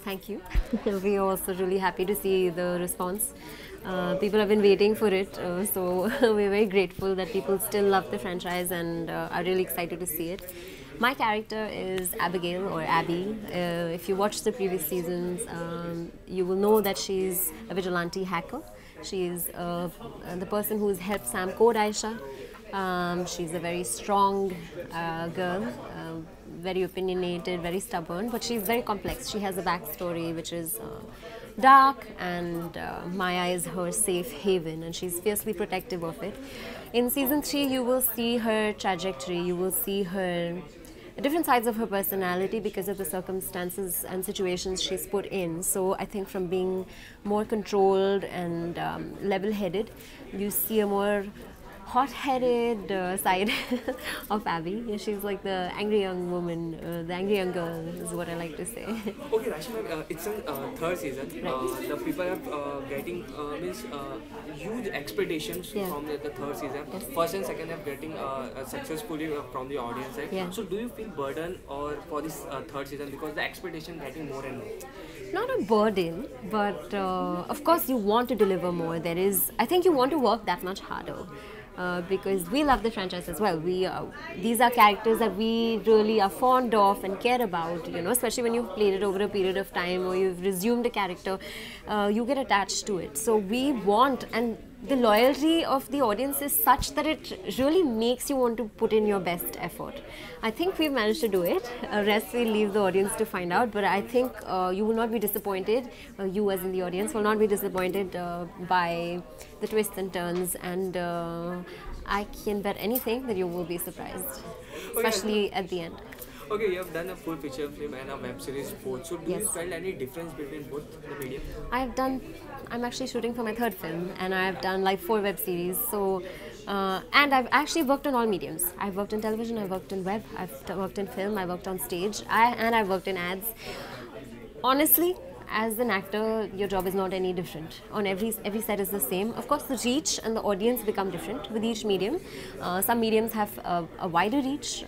Thank you. We are also really happy to see the response. People have been waiting for it, so we're very grateful that people still love the franchise and are really excited to see it. My character is Abigail or Abby. If you watch the previous seasons, you will know that she's a vigilante hacker. She's the person who's helped Sam code Aisha. She's a very strong girl, very opinionated, very stubborn, but she's very complex. She has a backstory which is dark, and Maya is her safe haven, and she's fiercely protective of it. In season 3, you will see her trajectory, you will see her different sides of her personality because of the circumstances and situations she's put in. So I think from being more controlled and level-headed, you see a more hot-headed side of Abby. Yeah, she's like the angry young woman, the angry young girl is what I like to say. Okay, Rashi ma'am, it's in third season. Right. The people are getting means huge expectations Yeah. from the third season. Yes. First and second are getting successfully from the audience side. Yeah. So do you feel burden or for this third season because the expectation getting more and more? Not a burden, but of course you want to deliver more. I think you want to work that much harder. Because we love the franchise as well. These are characters that we really are fond of and care about, especially when you've played it over a period of time or you've resumed a character, you get attached to it. So we want, and the loyalty of the audience is such that it really makes you want to put in your best effort. I think we've managed to do it. Rest we'll leave the audience to find out, but I think you will not be disappointed, you as in the audience will not be disappointed by the twists and turns, and I can bet anything that you will be surprised, especially at the end. Okay, you have done a full feature film and a web series both. So do you Yes. feel any difference between both the medium? I'm actually shooting for my third film, and I've done like 4 web series. So, and I've actually worked on all mediums. I've worked in television, I've worked in web, worked in film, I worked on stage, and I've worked in ads. Honestly, as an actor, your job is not any different. On every set is the same. Of course, the reach and the audience become different with each medium. Some mediums have a wider reach.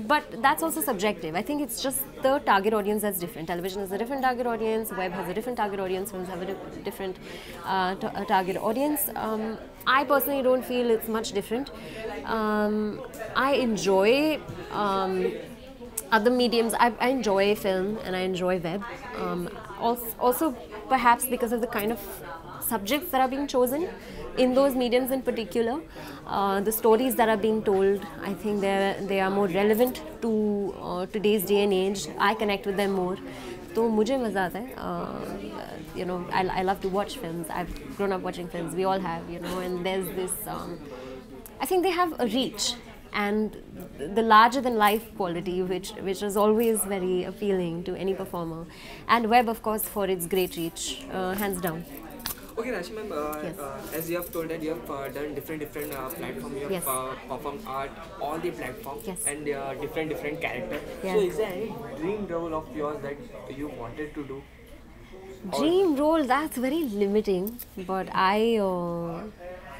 But that's also subjective. I think it's just the target audience that's different. Television is a different target audience, web has a different target audience, films have a different target audience. I personally don't feel it's much different. I enjoy other mediums. I enjoy film and I enjoy web. Also, perhaps because of the kind of subjects that are being chosen in those mediums in particular, the stories that are being told, I think they are more relevant to today's day and age. I connect with them more. So मुझे मज़ा आता है. I love to watch films. I've grown up watching films. We all have, and there's this. I think they have a reach and the larger than life quality, which is always very appealing to any performer. And web, of course, for its great reach, hands down. Okay, Rashi ma'am, Yes. as you have told that you have done different platforms, you have Yes. Performed art, all the platforms, Yes. and different characters. Yeah. So, is there any dream role of yours that you wanted to do? Dream role, that's very limiting, but I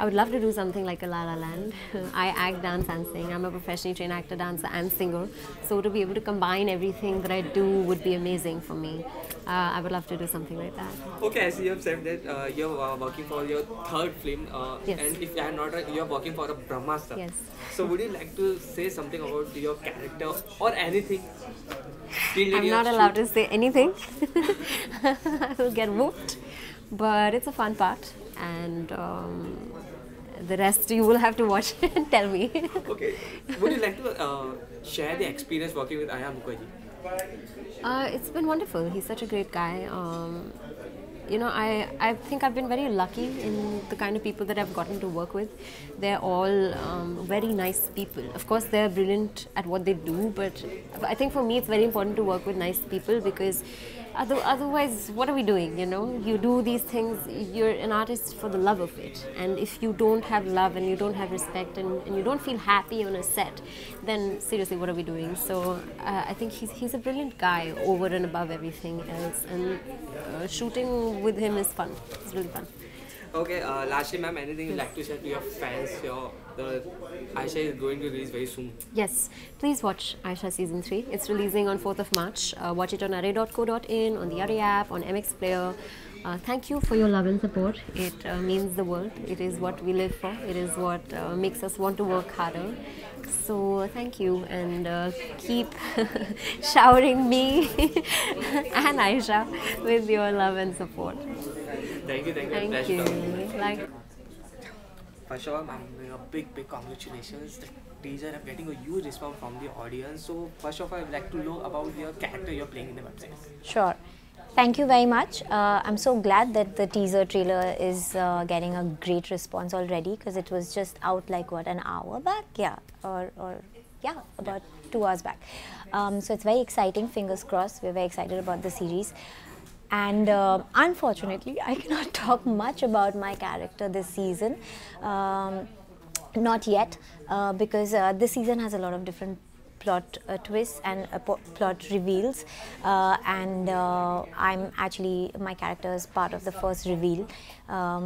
would love to do something like a La La Land. I act, dance and sing. I'm a professionally trained actor, dancer and singer. So to be able to combine everything that I do would be amazing for me. I would love to do something like that. Okay, as you have said that you're working for your third film, Yes. and if I'm not right, you're working for a Brahmastra. Yes. So would you like to say something about your character or anything? I'm not allowed to say anything. I will get whooped. But it's a fun part, and the rest you will have to watch and tell me. Okay. Would you like to share the experience working with Aya Mukherjee? It's been wonderful. He's such a great guy. I think I've been very lucky in the kind of people that I've gotten to work with. They're all very nice people. Of course, they're brilliant at what they do, but I think for me it's very important to work with nice people because otherwise, what are we doing, You do these things, you're an artist for the love of it. And if you don't have love and you don't have respect and you don't feel happy on a set, then seriously, what are we doing? So I think he's a brilliant guy over and above everything else. And shooting with him is fun. It's really fun. Okay, lastly, ma'am, anything you'd like to share to your fans? The Aisha is going to release very soon. Yes, please watch Aisha Season 3. It's releasing on 4th of March. Watch it on array.co.in, on the Array app, on MX Player. Thank you for your love and support. It means the world. It is what we live for. It is what makes us want to work harder. So thank you, and keep showering me and Aisha with your love and support. Thank you. Thank Pleasure you. talking to you. Like, First of all, ma'am, a big congratulations. The teaser are getting a huge response from the audience. So first of all, I'd like to know about your character you're playing in the web series. Sure. Thank you very much. I'm so glad that the teaser trailer is getting a great response already, because it was just out like what, an hour back? Yeah, or yeah, about 2 hours back. So it's very exciting. Fingers crossed. We're very excited about the series. And unfortunately, I cannot talk much about my character this season. Not yet, because this season has a lot of different plot twists and plot reveals, and I'm actually, my character is part of the first reveal,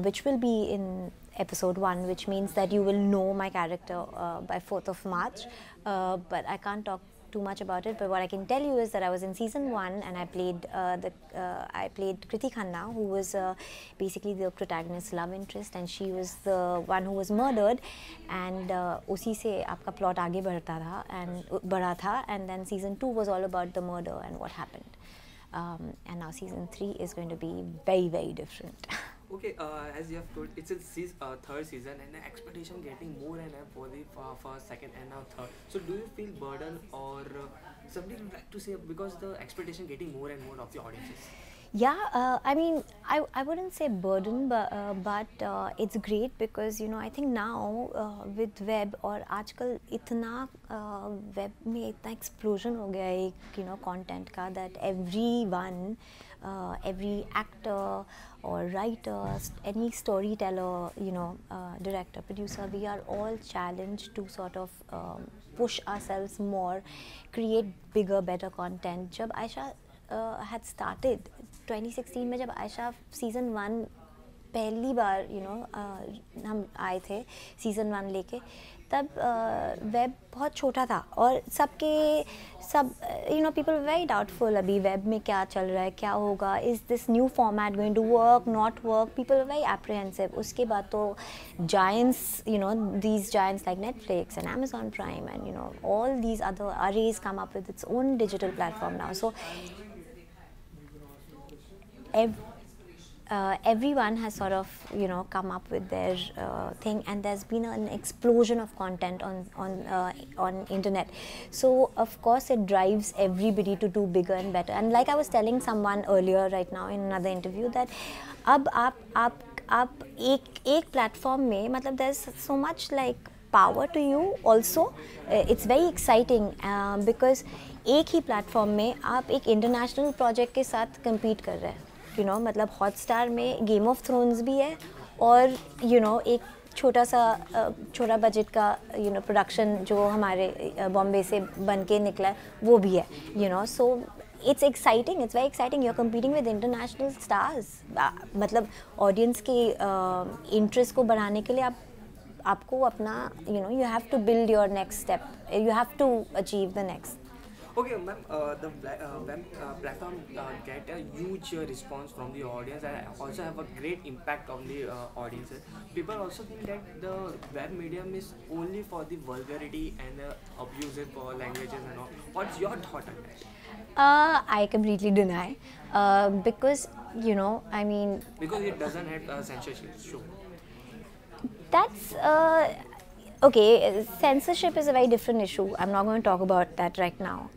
which will be in episode 1, which means that you will know my character by 4th of March, but I can't talk too much about it. But what I can tell you is that I was in season 1 and I played Kriti Khanna, who was basically the protagonist's love interest, and she was the one who was murdered, and उसी से आपका plot आगे बढ़ा था, and then season 2 was all about the murder and what happened, and now season 3 is going to be very different. Okay, as you have told, it's a third season, and the expectation getting more and more for the first, second, and now third. So, do you feel burden or something you'd like to say, because the expectation getting more and more of the audiences? Yeah, I mean, I wouldn't say burden, but it's great, because you know, I think now with web, और आजकल इतना web में इतना explosion हो गया है, you know, content का, that everyone, every actor or writer, any storyteller, you know, director, producer, we are all challenged to sort of push ourselves more, create bigger, better content. जब Ayesha had started 2016 में, जब Ayesha season 1 पहली बार, you know, हम आए थे season 1 लेके, तब web बहुत छोटा था और सब you know, people were very doubtful, अभी वेब में क्या चल रहा है, क्या होगा, is this new format going to work, not work, people were very apprehensive. उसके बाद तो giants, you know, these giants like Netflix and Amazon Prime and, you know, all these other arrays come up with its own digital platform now. So everyone has sort of, you know, come up with their thing, and there's been an explosion of content on internet. So of course it drives everybody to do bigger and better. And like I was telling someone earlier right now in another interview, that अब आप एक platform में, मतलब there's so much like power to you also. It's very exciting because एक ही platform में आप एक international project के साथ compete कर रहे हैं. You know, मतलब हॉटस्टार में गेम ऑफ थ्रोन्स भी है, और you know, एक छोटा बजट का, you know, प्रोडक्शन जो हमारे बॉम्बे से बन के निकला है वो भी है, you know. So it's exciting, it's very exciting. You're competing with international stars. मतलब ऑडियंस के इंटरेस्ट को बढ़ाने के लिए आपको अपना, you know, you have to build your next step, you have to achieve the next. Okay, ma'am, the web platform get a huge response from the audience and also have a great impact on the audiences. People also think that the web medium is only for the vulgarity and abusive languages and all. What's your thought on that? I completely deny, because, you know, I mean... Because it doesn't have censorship, sure. That's... okay, censorship is a very different issue. I'm not going to talk about that right now.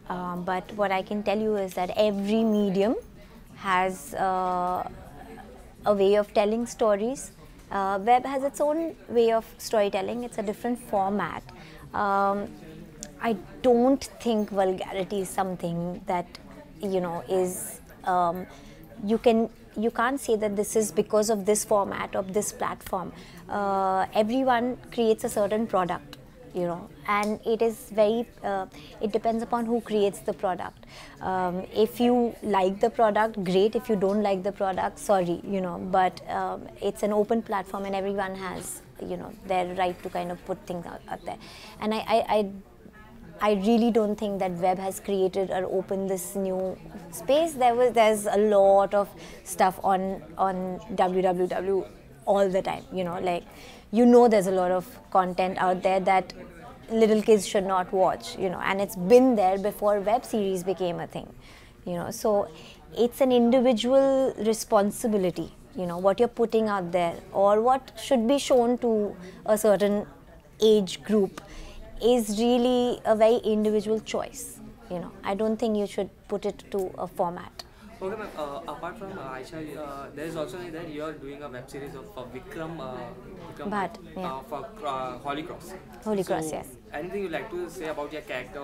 But what I can tell you is that every medium has a way of telling stories. Web has its own way of storytelling. It's a different format. I don't think vulgarity is something that, you know, is... You can't say that this is because of this format of this platform. Everyone creates a certain product, you know, and it is very it depends upon who creates the product. If you like the product, great. If you don't like the product, sorry, you know, but it's an open platform and everyone has, you know, their right to kind of put things out there. And I really don't think that web has created or opened this new space. There's a lot of stuff on www all the time, you know, like, you know, there's a lot of content out there that little kids should not watch, you know, and it's been there before web series became a thing, you know. So it's an individual responsibility, you know, what you're putting out there or what should be shown to a certain age group is really a very individual choice, you know. I don't think you should put it to a format. Okay, ma'am. Apart from Aisha, there is also that you are doing a web series of Vikram Bhatt, yeah. For Holy Cross. Holy Cross, yes. Anything you'd like to say about your character?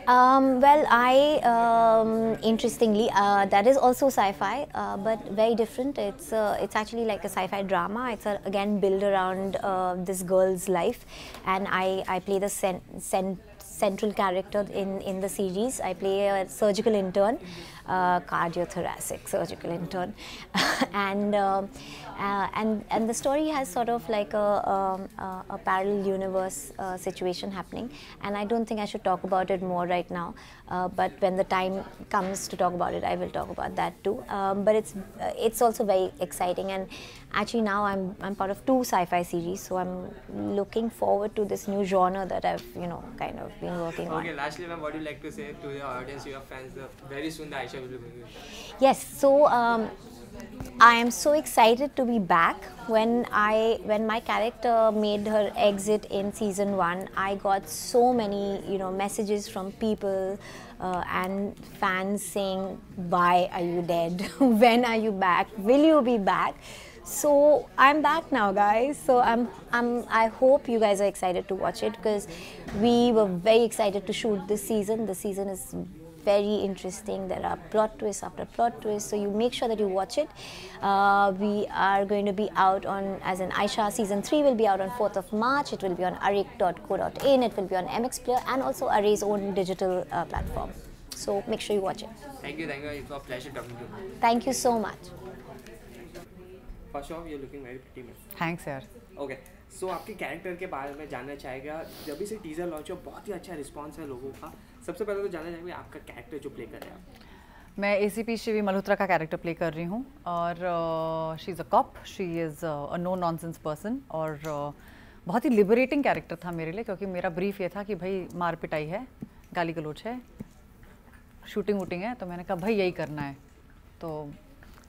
Well, interestingly, that is also sci-fi, but very different. It's actually like a sci-fi drama. It's again built around this girl's life, and I play the central character in the series. I play a surgical intern, cardiothoracic surgical intern, and the story has sort of like a parallel universe situation happening, and I don't think I should talk about it more right now, but when the time comes to talk about it, I will talk about that too. But it's also very exciting, and actually now I'm part of 2 sci-fi series, so I'm looking forward to this new genre that I've, you know, kind of been working on. Okay, lastly, ma'am, what do you like to say to your audience, your fans? Very soon the Aisha will be moving. Yes, so I am so excited to be back. When my character made her exit in season 1, I got so many, you know, messages from people and fans saying, "Why are you dead? When are you back? Will you be back?" So I'm back now, guys. So I hope you guys are excited to watch it, because we were very excited to shoot this season. The season is very interesting. There are plot twists after plot twists, so you make sure that you watch it. We are going to be out on, as in Aisha season 3 will be out on 4th of March. It will be on array.co.in, it will be on MX Player and also Array's own digital platform. So make sure you watch it. Thank you. It's a pleasure talking to you. Thank you so much. First off, you're looking very pretty, man. Thanks यार. Okay. सो आपके character के बारे में जानना चाहेगा. जब भी से टीज़र लॉन्च हो बहुत ही अच्छा रिस्पांस है लोगों का. सबसे पहले तो जानना चाहेंगे आपका कैरेक्टर जो प्ले कर रहे हैं आप. मैं ACP शिवी मल्होत्रा का कैरेक्टर प्ले कर रही हूँ और she is a cop, she is a no nonsense person और बहुत ही लिबरेटिंग कैरेक्टर था मेरे लिए, क्योंकि मेरा ब्रीफ ये था कि भाई मार पिटाई है, गाली गलोच है, शूटिंग वूटिंग है, तो मैंने कहा भाई यही करना है. तो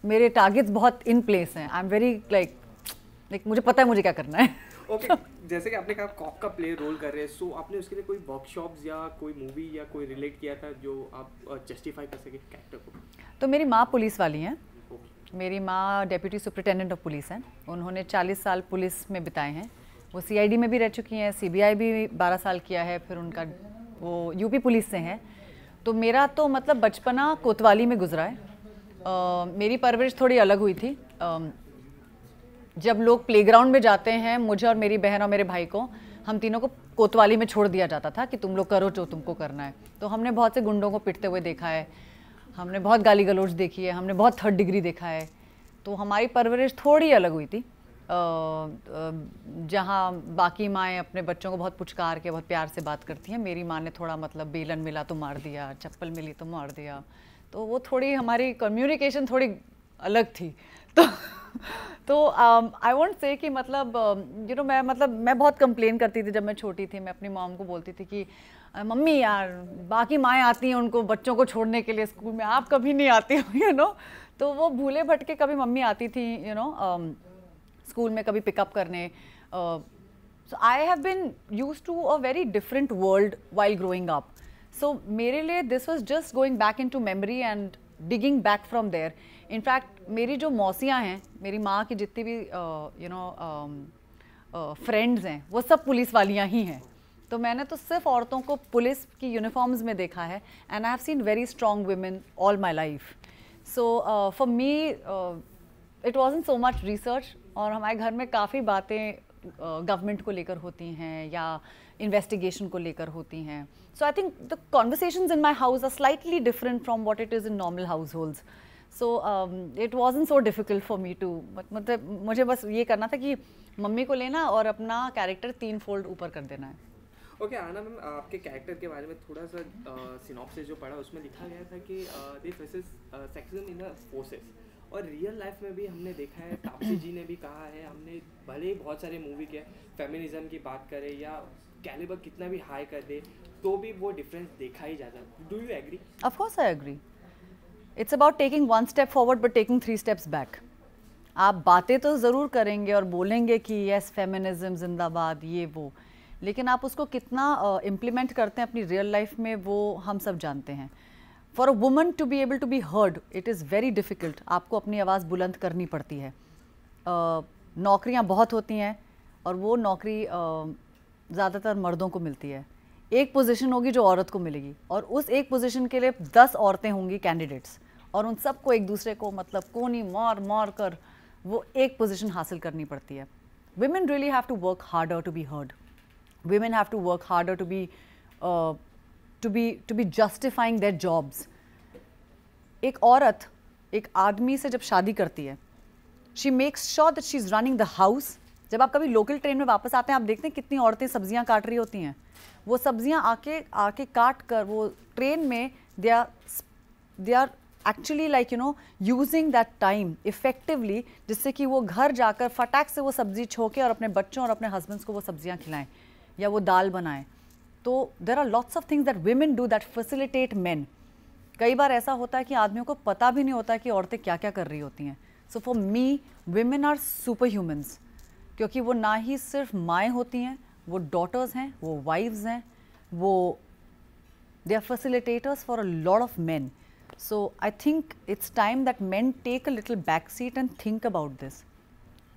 मेरे टारगेट्स बहुत इन प्लेस हैं. आई एम वेरी लाइक मुझे पता है मुझे क्या करना है. ओके जैसे कि आपने कहा कॉप का प्ले रोल कर रहे हैं, सो आपने उसके लिए कोई वर्कशॉप्स या कोई मूवी या कोई रिलेट किया था जो आप जस्टिफाई कर सके कैरेक्टर को? तो मेरी माँ पुलिस वाली हैं. मेरी माँ डेप्यूटी सुपरिटेंडेंट ऑफ पुलिस हैं. उन्होंने 40 साल पुलिस में बिताए हैं. वो CID में भी रह चुकी हैं, CBI भी 12 साल किया है, फिर उनका वो UP पुलिस से हैं. तो मेरा तो मतलब बचपना कोतवाली में गुजरा है. मेरी परवरिश थोड़ी अलग हुई थी. जब लोग प्लेग्राउंड में जाते हैं, मुझे और मेरी बहन और मेरे भाई को, हम तीनों को कोतवाली में छोड़ दिया जाता था कि तुम लोग करो जो तुमको करना है. तो हमने बहुत से गुंडों को पिटते हुए देखा है, हमने बहुत गाली गलौज देखी है, हमने बहुत 3rd डिग्री देखा है. तो हमारी परवरिश थोड़ी अलग हुई थी. जहाँ बाकी माएँ अपने बच्चों को बहुत पुचकार के बहुत प्यार से बात करती हैं, मेरी माँ ने थोड़ा मतलब बेलन मिला तो मार दिया, चप्पल मिली तो मार दिया. तो वो थोड़ी हमारी कम्युनिकेशन थोड़ी अलग थी. तो आई वोंट से कि मतलब यू नो मैं बहुत कंप्लेन करती थी जब मैं छोटी थी. मैं अपनी मॉम को बोलती थी कि मम्मी यार बाकी माएँ आती हैं उनको बच्चों को छोड़ने के लिए स्कूल में, आप कभी नहीं आती हो, यू नो. तो वो भूले भटके कभी मम्मी आती थी, यू नो, स्कूल में कभी पिकअप करने. So I have been used to a very different world while growing up. So मेरे लिए this was just going back into memory and digging back from there. In fact मेरी जो मौसियाँ हैं, मेरी माँ की जितनी भी यू नो फ्रेंड्स हैं, वो सब पुलिस वालियाँ ही हैं. तो मैंने तो सिर्फ औरतों को पुलिस की यूनिफॉर्म्स में देखा है. And I have seen very strong women all my life. So for me it wasn't so much research. और हमारे घर में काफ़ी बातें गवर्नमेंट को लेकर होती हैं या इन्वेस्टिगेशन को लेकर होती हैं. So I think the conversations in my house are slightly different from what it is in normal households. So it wasn't so difficult for me to, मतलब मुझे बस ये करना था कि मम्मी को लेना और अपना कैरेक्टर 3 फोल्ड ऊपर कर देना है. ओके आना मैम, आपके कैरेक्टर के बारे में थोड़ा सा सिनॉप्सिस जो पढ़ा उसमें लिखा गया था कि they faces sexism in the forces, और रियल लाइफ में भी हमने देखा है, तापसी जी ने भी कहा है, हमने भले ही बहुत सारे मूवी के फेमिनिज्म की बात करें या कैलिबर कितना भी हाई कर दे तो भी वो डिफरेंस देखा ही जाता है. Do you agree? Of course I agree. It's about taking 1 step forward but taking 3 steps back. आप बातें तो ज़रूर करेंगे और बोलेंगे कि यस फेमिनिज्म जिंदाबाद ये वो, लेकिन आप उसको कितना इम्प्लीमेंट करते हैं अपनी रियल लाइफ में वो हम सब जानते हैं. For a woman to be able to be heard it is very difficult. आपको अपनी आवाज़ बुलंद करनी पड़ती है. नौकरियां बहुत होती हैं और वो नौकरी ज़्यादातर मर्दों को मिलती है. एक पोजीशन होगी जो औरत को मिलेगी और उस एक पोजीशन के लिए 10 औरतें होंगी कैंडिडेट्स, और उन सबको एक दूसरे को मतलब कोनी मार मार कर वो एक पोजीशन हासिल करनी पड़ती है. Women really have to work harder to be heard. Women have to work harder to be justifying their jobs. एक औरत एक आदमी से जब शादी करती है, she makes sure that she's running the house. जब आप कभी लोकल ट्रेन में वापस आते हैं, आप देखते हैं कितनी औरतें सब्जियां काट रही होती हैं. वो सब्जियां आके काट कर वो ट्रेन में they are actually like you know using that time effectively, जिससे कि वो घर जाकर फटाक से वो सब्जी छोके और अपने बच्चों और अपने हस्बैंड्स को वो सब्जियां खिलाएं या वो दाल बनाएं. तो there are lots of things that women do that facilitate men. कई बार ऐसा होता है कि आदमियों को पता भी नहीं होता कि औरतें क्या क्या कर रही होती हैं. So for me women are superhumans, क्योंकि वो ना ही सिर्फ माएँ होती हैं, वो डॉटर्स हैं, वो वाइव्स हैं, वो they are facilitators for a lot of men. So I think it's time that men take a little back seat and think about this.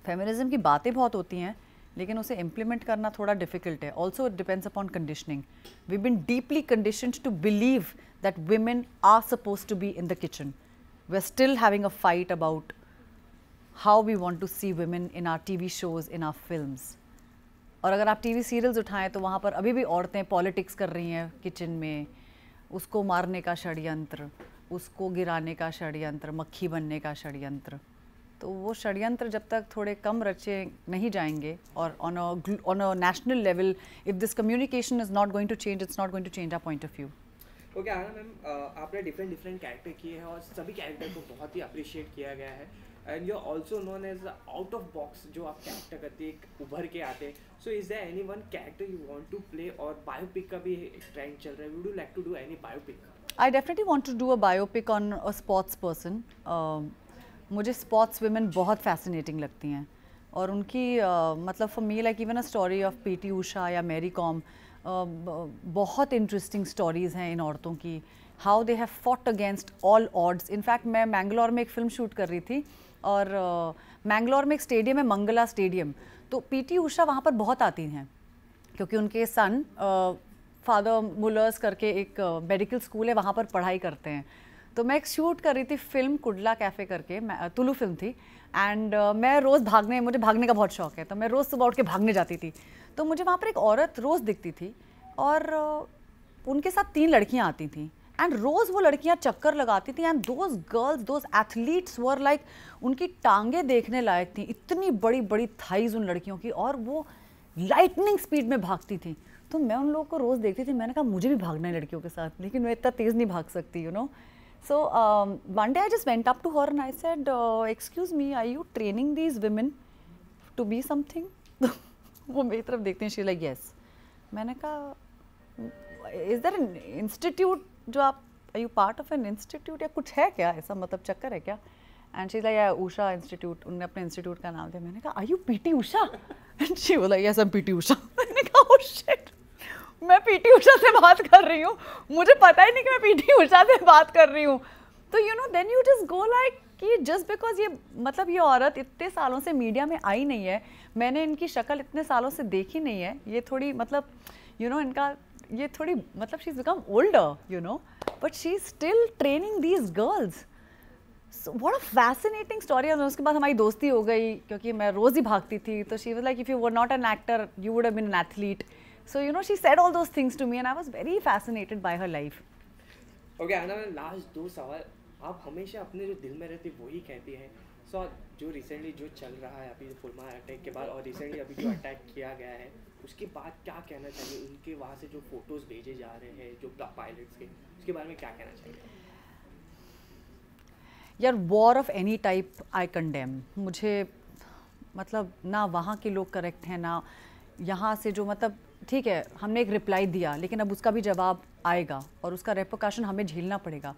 Feminism की बातें बहुत होती हैं लेकिन उसे implement करना थोड़ा difficult है. Also it depends upon conditioning. We've been deeply conditioned to believe that women are supposed to be in the kitchen. We're still having a fight about how we want to see women in our TV shows, in our films. और अगर आप TV serials उठाएं तो वहाँ पर अभी भी औरतें politics कर रही हैं किचन में. उसको मारने का षड्यंत्र, उसको गिराने का षड्यंत्र, मक्खी बनने का षड्यंत्र. तो वो षड्यंत्र जब तक थोड़े कम रचे नहीं जाएंगे और on a national level, if this communication is not going to change, it's not going to change our point of view. Okay आना मैम, आपने डिफरेंट कैरेक्टर किए हैं और सभी कैरेक्टर को बहुत ही अप्रिशिएट किया गया है. And you are also known as out of box, जो आप कैरेक्टर करते हैं उभर के आते हैं. So is there any one character you want to play, और बायोपिक का भी ट्रेंड चल रहा है, would you like to do any biopic? I definitely want to do a biopic on a sports person. मुझे sports women बहुत fascinating लगती हैं और उनकी मतलब for me like even a story of PT Usha या Mary Kom, बहुत interesting stories हैं इन औरतों की. How they have fought against all odds. In fact मैं मैंगलोर में एक फिल्म शूट कर रही थी और मैंगलोर में एक स्टेडियम है, मंगला स्टेडियम. तो PT उषा वहाँ पर बहुत आती हैं क्योंकि उनके सन फादर मुलर्स करके एक मेडिकल स्कूल है, वहाँ पर पढ़ाई करते हैं. तो मैं एक शूट कर रही थी फिल्म कुडला कैफ़े करके, तुलु फिल्म थी. एंड मैं रोज़ मुझे भागने का बहुत शौक है, तो मैं रोज़ सुबह उठ के भागने जाती थी. तो मुझे वहाँ पर एक औरत रोज़ दिखती थी और उनके साथ 3 लड़कियाँ आती थी एंड रोज़ वो लड़कियाँ चक्कर लगाती थी. And those girls, those athletes were like, उनकी टांगें देखने लायक थी, इतनी बड़ी बड़ी थाइज उन लड़कियों की, और वो लाइटनिंग स्पीड में भागती थी. तो मैं उन लोगों को रोज़ देखती थी. मैंने कहा मुझे भी भागना है लड़कियों के साथ, लेकिन मैं इतना तेज़ नहीं भाग सकती, you know. So one day I just went up to her and I said, excuse me, are you training these women to be something? वो मेरी तरफ देखते हैं, शी लाइक यस. मैंने कहा इज देयर एन इंस्टीट्यूट जो आप, are you part of an institute या कुछ है क्या, ऐसा मतलब चक्कर है क्या? And she like Usha institute, उन्होंने अपने इंस्टीट्यूट का नाम दिया. मैंने कहा are you PT Usha? And she was like yes I am PT Usha. मैंने कहा ओह शिट, मैं PT उषा से बात कर रही हूँ, मुझे पता ही नहीं कि मैं PT उषा से बात कर रही हूँ. तो you know then you just go like कि जस्ट बिकॉज ये मतलब ये औरत इतने सालों से मीडिया में आई नहीं है, मैंने इनकी शक्ल इतने सालों से देखी नहीं है, ये थोड़ी मतलब यू नो इनका ये थोड़ी मतलब she is become older, you know, but she is still training these girls. What a fascinating story. और उसके बाद हमारी दोस्ती हो गई क्योंकि मैं रोज़ ही भागती थी, तो she was like if you were not an actor you would have been an athlete, so you know she said all those things to me and I was very fascinated by her life. Okay आना, last 2 सवाल। आप हमेशा अपने जो दिल में रहती वही कहती हैं, सो जो रिसेंटली जो चल रहा है अभी पुलवामा अटैक के बाद और रिसेंटली अभी जो अटैक किया गया है उसके बाद क्या कहना चाहिए? उनके वहाँ से जो फोटोज़ भेजे जा रहे हैं जो पायलट्स के, उसके बारे में क्या कहना चाहिए? यार war of any type I condemn. मुझे मतलब ना वहाँ के लोग करेक्ट हैं ना यहाँ से जो, मतलब ठीक है हमने एक रिप्लाई दिया लेकिन अब उसका भी जवाब आएगा और उसका रेपोकाशन हमें झेलना पड़ेगा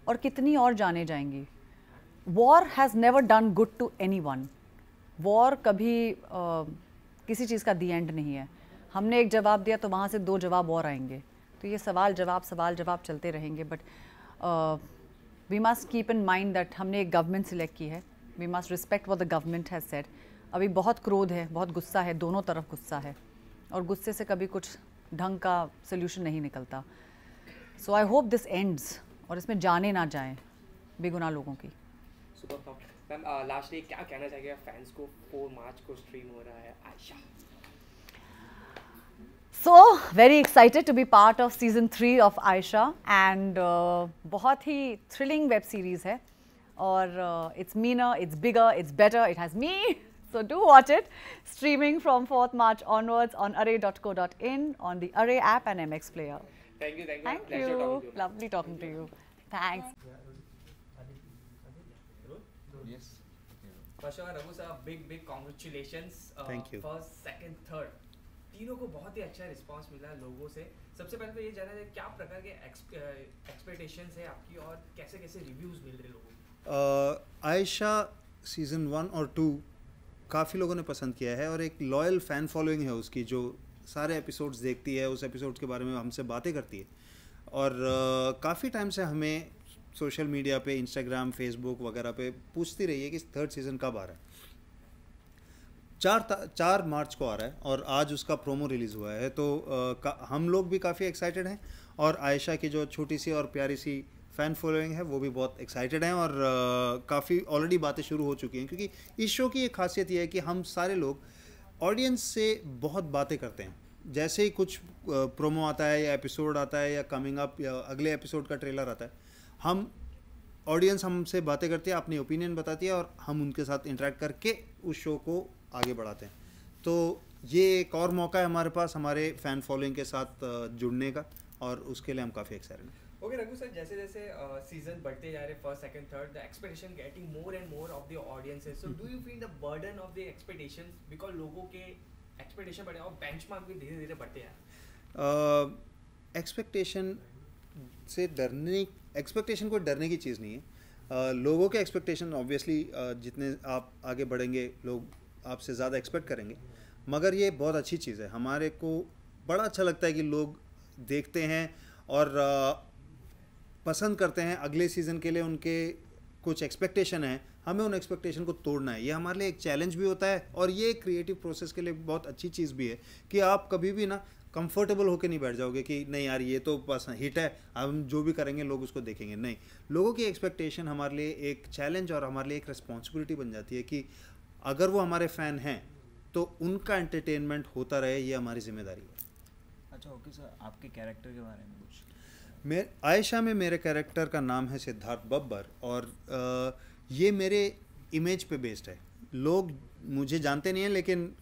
और कितनी और जाने जाएंगी। War has never done good to any one. War कभी किसी चीज़ का दी एंड नहीं है। हमने एक जवाब दिया तो वहाँ से 2 जवाब और आएंगे, तो ये सवाल जवाब चलते रहेंगे। But we must keep in mind that हमने एक गवर्नमेंट सिलेक्ट की है, we must respect what the government has said. अभी बहुत क्रोध है, बहुत गुस्सा है, दोनों तरफ गुस्सा है और गुस्से से कभी कुछ ढंग का सोल्यूशन नहीं निकलता। सो आई होप दिस एंड्स और इसमें जाने ना जाएं बेगुनाह लोगों की। सुपर मैम, लास्टली क्या कहना चाहिए फैंस को? 4 मार्च को स्ट्रीम हो रहा है Ayesha. So very excited to be part of season 3 of Aisha and बहुत ही thrilling web series है और it's meaner, it's bigger, it's better, it has me. So do watch it. Streaming from 4th March onwards on array.co.in, on the Array app and MX player. Thank you. Thank Pleasure you. talking to you. Lovely talking to you. Thanks. Yes. First of all, Raghu sir, big congratulations. Thank you. First, second, third, तीनों को बहुत ही अच्छा response मिला लोगों से। सबसे पहले तो ये जानना है क्या प्रकार के एक्सपेक्टेशंस है आपकी और कैसे कैसे रिव्यूज मिल रहे लोगों को? आयशा सीज़न 1 और 2 काफ़ी लोगों ने पसंद किया है और एक लॉयल फ़ैन फॉलोइंग है उसकी, जो सारे एपिसोड्स देखती है, उस एपिसोड्स के बारे में हमसे बातें करती है और काफ़ी टाइम से हमें सोशल मीडिया पे, इंस्टाग्राम, फेसबुक वगैरह पे पूछती रही है कि 3rd सीज़न कब आ रहा है। 4 मार्च को आ रहा है और आज उसका प्रोमो रिलीज़ हुआ है, तो हम लोग भी काफ़ी एक्साइटेड हैं और आयशा की जो छोटी सी और प्यारी सी फ़ैन फॉलोइंग है वो भी बहुत एक्साइटेड हैं और काफ़ी ऑलरेडी बातें शुरू हो चुकी हैं, क्योंकि इस शो की एक खासियत ये है कि हम सारे लोग ऑडियंस से बहुत बातें करते हैं। जैसे ही कुछ प्रोमो आता है या एपिसोड आता है या कमिंग अप या अगले एपिसोड का ट्रेलर आता है, हम ऑडियंस हमसे बातें करती है, अपनी ओपिनियन बताती है और हम उनके साथ इंटरेक्ट करके उस शो को आगे बढ़ाते हैं। तो ये एक और मौका है हमारे पास हमारे फ़ैन फॉलोइंग के साथ जुड़ने का और उसके लिए हम काफ़ी एक्साइटेड हैं। ओके रघु सर, जैसे जैसे सीजन बढ़ते जा रहे, first, second, third, the expectation getting more and more of the audiences, so do you feel the burden of the expectations because लोगों के एक्सपेक्टेशन बढ़े और बेंचमार्क भी धीरे धीरे बढ़ते जा रहे? एक्सपेक्टेशन कोई डरने की चीज़ नहीं है। लोगों के एक्सपेक्टेशन ऑब्वियसली जितने आप आगे बढ़ेंगे लोग आपसे ज़्यादा एक्सपेक्ट करेंगे, मगर ये बहुत अच्छी चीज़ है। हमारे को बड़ा अच्छा लगता है कि लोग देखते हैं और पसंद करते हैं। अगले सीज़न के लिए उनके कुछ एक्सपेक्टेशन है, हमें उन एक्सपेक्टेशन को तोड़ना है। ये हमारे लिए एक चैलेंज भी होता है और ये क्रिएटिव प्रोसेस के लिए बहुत अच्छी चीज़ भी है कि आप कभी भी ना कंफर्टेबल होकर नहीं बैठ जाओगे कि नहीं यार ये तो बस हिट है, हम जो भी करेंगे लोग उसको देखेंगे। नहीं, लोगों की एक्सपेक्टेशन हमारे लिए एक चैलेंज और हमारे लिए एक रिस्पॉन्सिबिलिटी बन जाती है कि अगर वो हमारे फ़ैन हैं तो उनका एंटरटेनमेंट होता रहे, ये हमारी जिम्मेदारी है। अच्छा ओके सर, आपके कैरेक्टर के बारे में कुछ? आयशा में मेरे कैरेक्टर का नाम है सिद्धार्थ बब्बर और ये मेरे इमेज पे बेस्ड है। लोग मुझे जानते नहीं हैं लेकिन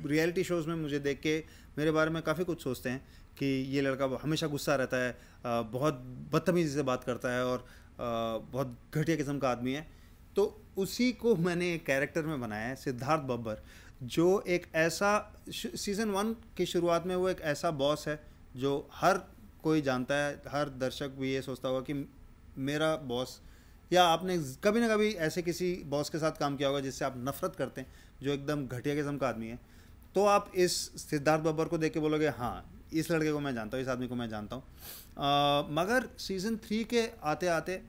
रियलिटी शोज़ में मुझे देख के मेरे बारे में काफ़ी कुछ सोचते हैं कि ये लड़का हमेशा गुस्सा रहता है, बहुत बदतमीज़ी से बात करता है और बहुत घटिया किस्म का आदमी है। तो उसी को मैंने एक कैरेक्टर में बनाया है, सिद्धार्थ बब्बर, जो एक ऐसा सीज़न 1 की शुरुआत में वो एक ऐसा बॉस है जो हर कोई जानता है, हर दर्शक भी ये सोचता होगा कि मेरा बॉस, या आपने कभी ना कभी ऐसे किसी बॉस के साथ काम किया होगा जिससे आप नफ़रत करते हैं, जो एकदम घटिया किस्म का आदमी है। तो आप इस सिद्धार्थ बब्बर को देख के बोलोगे हाँ इस लड़के को मैं जानता हूँ, इस आदमी को मैं जानता हूँ। मगर सीज़न 3 के आते आते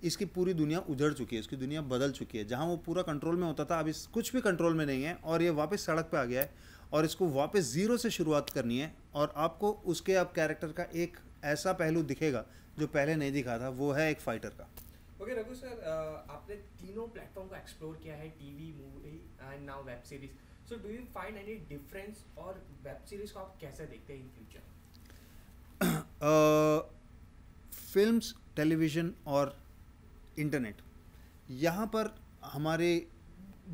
इसकी पूरी दुनिया उजड़ चुकी है, इसकी दुनिया बदल चुकी है। जहाँ वो पूरा कंट्रोल में होता था अब इस कुछ भी कंट्रोल में नहीं है और ये वापस सड़क पे आ गया है और इसको वापस ज़ीरो से शुरुआत करनी है और आपको उसके अब कैरेक्टर का एक ऐसा पहलू दिखेगा जो पहले नहीं दिखा था, वो है एक फाइटर का। ओके रघु सर, आपने तीनों प्लेटफॉर्म को एक्सप्लोर किया है, TV, movie and now web series. So do you find any difference, और वेब सीरीज को आप कैसे देखते हैं इन फ्यूचर? फिल्म्स, टेलीविज़न और इंटरनेट, यहाँ पर हमारे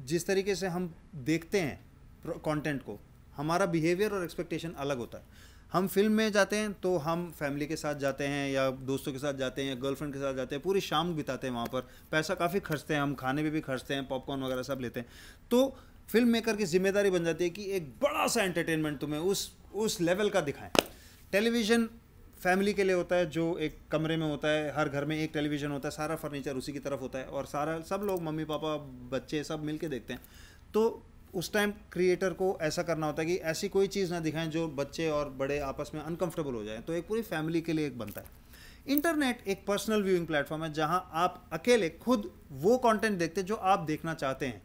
जिस तरीके से हम देखते हैं कंटेंट को, हमारा बिहेवियर और एक्सपेक्टेशन अलग होता है. हम फिल्म में जाते हैं तो हम फैमिली के साथ जाते हैं या दोस्तों के साथ जाते हैं या गर्लफ्रेंड के साथ जाते हैं, पूरी शाम बिताते हैं वहाँ पर, पैसा काफ़ी खर्चते हैं, हम खाने में भी खर्चते हैं, पॉपकॉर्न वगैरह सब लेते हैं. तो फिल्म मेकर की जिम्मेदारी बन जाती है कि एक बड़ा सा एंटरटेनमेंट तुम्हें उस लेवल का दिखाएं. टेलीविज़न फैमिली के लिए होता है, जो एक कमरे में होता है, हर घर में एक टेलीविज़न होता है, सारा फर्नीचर उसी की तरफ होता है और सब लोग, मम्मी पापा बच्चे सब मिल के देखते हैं. तो उस टाइम क्रिएटर को ऐसा करना होता है कि ऐसी कोई चीज़ ना दिखाएं जो बच्चे और बड़े आपस में अनकंफर्टेबल हो जाएं. तो एक पूरी फैमिली के लिए एक बनता है. इंटरनेट एक पर्सनल व्यूइंग प्लेटफॉर्म है जहां आप अकेले खुद वो कंटेंट देखते हैं जो आप देखना चाहते हैं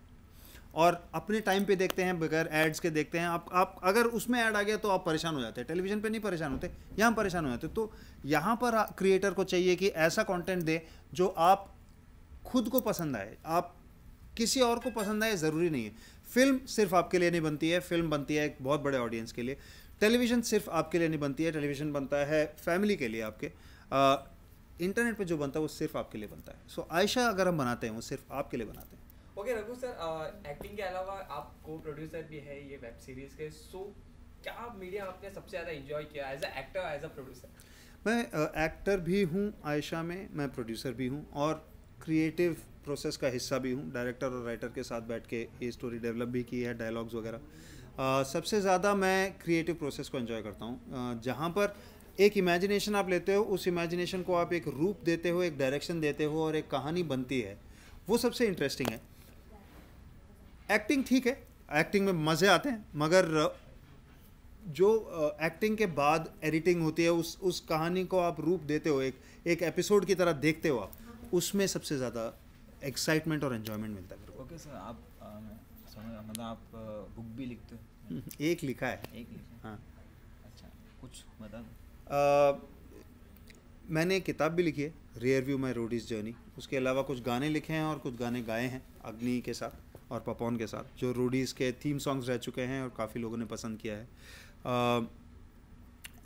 और अपने टाइम पे देखते हैं, बगैर एड्स के देखते हैं. आप अगर उसमें ऐड आ गया तो आप परेशान हो जाते हैं. टेलीविज़न पे नहीं परेशान होते, यहाँ परेशान हो जाते. तो यहाँ पर क्रिएटर को चाहिए कि ऐसा कंटेंट दे जो आप खुद को पसंद आए, आप किसी और को पसंद आए ज़रूरी नहीं है. फिल्म सिर्फ आपके लिए नहीं बनती है, फिल्म बनती है एक बहुत बड़े ऑडियंस के लिए. टेलीविज़न सिर्फ आपके लिए नहीं बनती है, टेलीविज़न बनता है फैमिली के लिए आपके. इंटरनेट पे जो बनता है वो सिर्फ आपके लिए बनता है. सो आयशा अगर हम बनाते हैं वो सिर्फ आपके लिए बनाते हैं. ओके रघु सर, एक्टिंग के अलावा आप को प्रोड्यूसर भी है ये वेब सीरीज के. सो क्या मीडिया आपने सबसे ज़्यादा एंजॉय किया as a actor, as a producer? मैं एक्टर भी हूँ आयशा में, मैं प्रोड्यूसर भी हूँ और क्रिएटिव प्रोसेस का हिस्सा भी हूँ. डायरेक्टर और राइटर के साथ बैठ के ये स्टोरी डेवलप भी की है, डायलॉग्स वगैरह. सबसे ज़्यादा मैं क्रिएटिव प्रोसेस को एंजॉय करता हूँ, जहाँ पर एक इमेजिनेशन आप लेते हो, उस इमेजिनेशन को आप एक रूप देते हो, एक डायरेक्शन देते हो और एक कहानी बनती है. वो सबसे इंटरेस्टिंग है. एक्टिंग ठीक है, एक्टिंग में मज़े आते हैं, मगर जो एक्टिंग के बाद एडिटिंग होती है, उस कहानी को आप रूप देते हो, एक एपिसोड की तरह देखते हो आप, उसमें सबसे ज़्यादा एक्साइटमेंट और एन्जॉयमेंट मिलता है. ओके सर, आप मतलब आप बुक भी लिखते हो? एक लिखा है. एक लिखा? हाँ. अच्छा, कुछ बता दो. मैंने एक किताब भी लिखी है, रियर व्यू माई रोडीज़ जर्नी. उसके अलावा कुछ गाने लिखे हैं और कुछ गाने गाए हैं अग्नि के साथ और पपॉन के साथ, जो रोडीज़ के थीम सॉन्ग्स रह चुके हैं और काफ़ी लोगों ने पसंद किया है.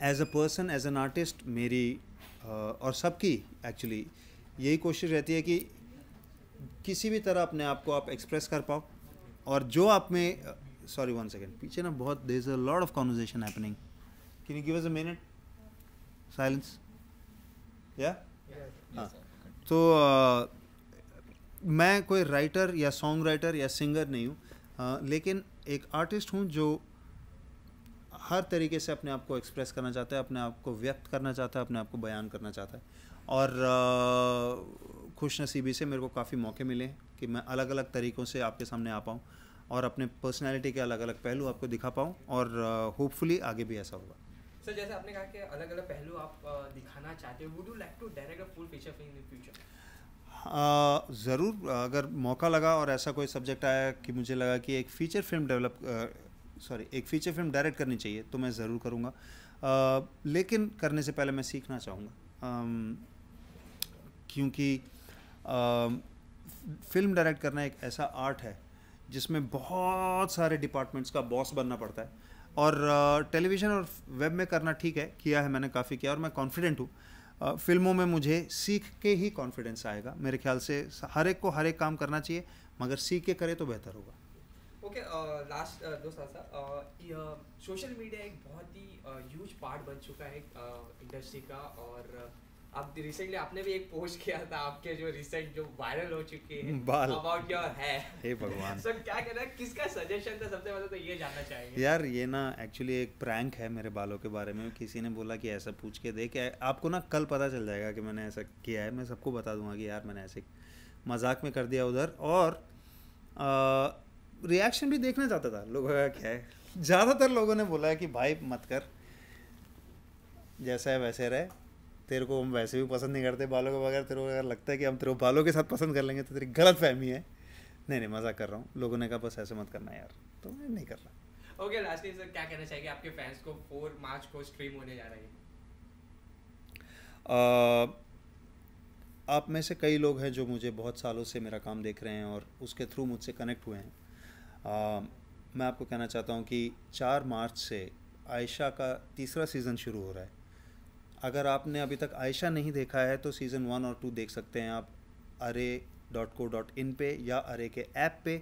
As a person, as an artist, मेरी और सबकी एक्चुअली यही कोशिश रहती है कि किसी भी तरह अपने आप को आप एक्सप्रेस कर पाओ और जो आप में सॉरी 1 सेकेंड, पीछे ना बहुत there is a lot of conversation happening. Can you give us a minute silence? या हाँ. तो मैं कोई राइटर या सॉन्ग राइटर या सिंगर नहीं हूँ, लेकिन एक आर्टिस्ट हूँ जो हर तरीके से अपने आप को एक्सप्रेस करना चाहता है, अपने आप को व्यक्त करना चाहता है, अपने आप को बयान करना चाहता है. और खुशनसीबी से मेरे को काफ़ी मौके मिले हैं कि मैं अलग अलग तरीक़ों से आपके सामने आ पाऊँ और अपने पर्सनैलिटी के अलग अलग पहलू आपको दिखा पाऊँ और होपफुली आगे भी ऐसा होगा. सर, जैसे आपने कहा कि अलग अलग पहलू आप दिखाना चाहते हो, would you like to direct a full feature film in future? ज़रूर, अगर मौका लगा और ऐसा कोई सब्जेक्ट आया कि मुझे लगा कि एक फ़ीचर फिल्म डायरेक्ट करनी चाहिए तो मैं ज़रूर करूँगा. लेकिन करने से पहले मैं सीखना चाहूँगा, क्योंकि फिल्म डायरेक्ट करना एक ऐसा आर्ट है जिसमें बहुत सारे डिपार्टमेंट्स का बॉस बनना पड़ता है. और टेलीविज़न और वेब में करना ठीक है, किया है मैंने, काफ़ी किया और मैं कॉन्फिडेंट हूँ. फिल्मों में मुझे सीख के ही कॉन्फिडेंस आएगा. मेरे ख्याल से हर एक को हर एक काम करना चाहिए, मगर सीख के करे तो बेहतर होगा. ओके, लास्ट 2 साल सा सोशल मीडिया एक बहुत ही ह्यूज पार्ट बन चुका है इंडस्ट्री का. और अब रिसेंटली आपने भी एक पोस्ट किया था, आपके जो रिसेंट जो वायरल हो चुके हैं अबाउट योर हेयर. हे भगवान. सर क्या कहना है, किसका सजेशन था? सबसे पहले तो ये जानना चाहेंगे. यार ये ना एक्चुअली एक प्रैंक है मेरे बालों के बारे में. किसी ने बोला कि ऐसा पूछ के देख, आपको ना कल पता चल जाएगा कि मैंने ऐसा किया है. मैं सबको बता दूंगा कि यार मैंने ऐसे मजाक में कर दिया उधर. और रिएक्शन भी देखना चाहता था लोगों का क्या है. ज़्यादातर लोगों ने बोला है कि भाई मत कर, जैसा है वैसे रहे, तेरे को हम वैसे भी पसंद नहीं करते बालों के बगैर. तेरे को अगर लगता है कि हम तेरे को बालों के साथ पसंद कर लेंगे तो तेरी गलत फहमी है. नहीं मजाक कर रहा हूँ. लोगों ने कहा बस ऐसे मत करना यार, तो मैं नहीं कर रहा. ओके, लास्टली सर क्या कहना चाहिए आपके फैंस को? 4 मार्च को स्ट्रीम होने जा रही है. आप में से कई लोग हैं जो मुझे बहुत सालों से मेरा काम देख रहे हैं और उसके थ्रू मुझसे कनेक्ट हुए हैं। मैं आपको कहना चाहता हूँ कि 4 मार्च से आयशा का तीसरा सीज़न शुरू हो रहा है। अगर आपने अभी तक आयशा नहीं देखा है तो सीज़न 1 और 2 देख सकते हैं आप array.co.in पे या अरे के ऐप पे,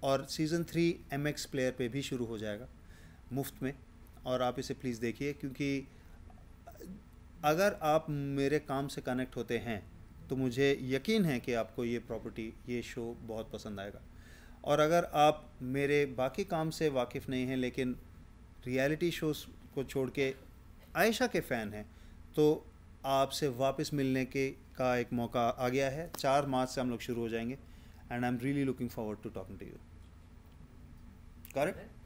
और सीज़न 3 MX प्लेयर पे भी शुरू हो जाएगा मुफ्त में, और आप इसे प्लीज़ देखिए, क्योंकि अगर आप मेरे काम से कनेक्ट होते हैं तो मुझे यकीन है कि आपको ये प्रॉपर्टी, ये शो बहुत पसंद आएगा। और अगर आप मेरे बाकी काम से वाकिफ़ नहीं हैं लेकिन रियलिटी शोज़ को छोड़ के आयशा के फ़ैन हैं, तो आपसे वापस मिलने का एक मौका आ गया है। 4 मार्च से हम लोग शुरू हो जाएंगे, and I am really looking forward to talking to you. Correct?